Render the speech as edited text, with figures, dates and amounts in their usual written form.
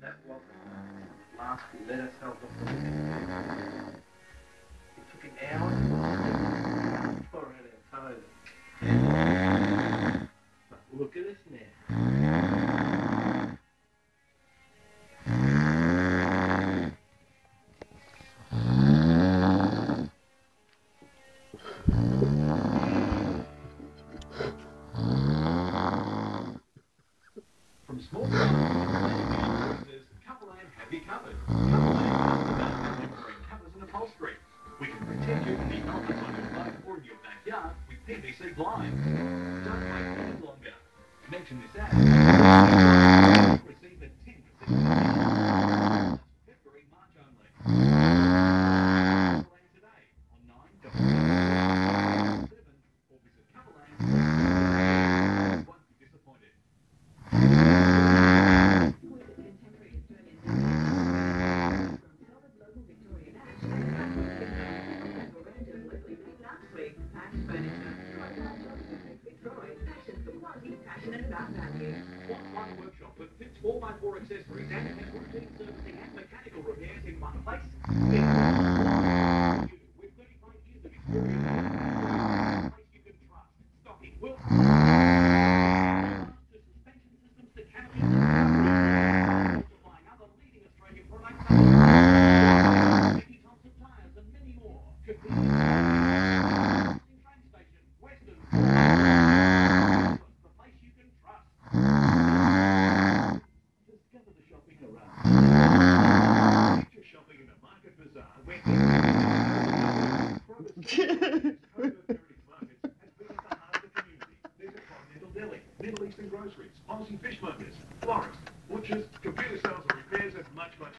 That was the last letter cells off the list. It took him hours to tore out our toes. But look at us now. From small businesses, Couple Land have you covered. Couple Land delivering covers and upholstery. We can protect you from the elements on your boat or in your backyard with PVC blinds. Don't wait any longer. Mention this ad. Receive a 10% discount. February, March only. Couple Land today on 9 or visit Couple Land. Won't be disappointed. One workshop that fits 4x4 accessories and has routine servicing and mechanical repairs in one place. With 35 years of experience, place you can trust. Stocking will suspension systems to canopies, supplying other leading Australian products, many types of tires and many more. Convenience train station, Western, the place you can trust. Discover the shopping around. Picture shopping in a market bazaar where Middle Eastern groceries, Aussie fishmongers, florists, butchers, computer sales and repairs, and much, much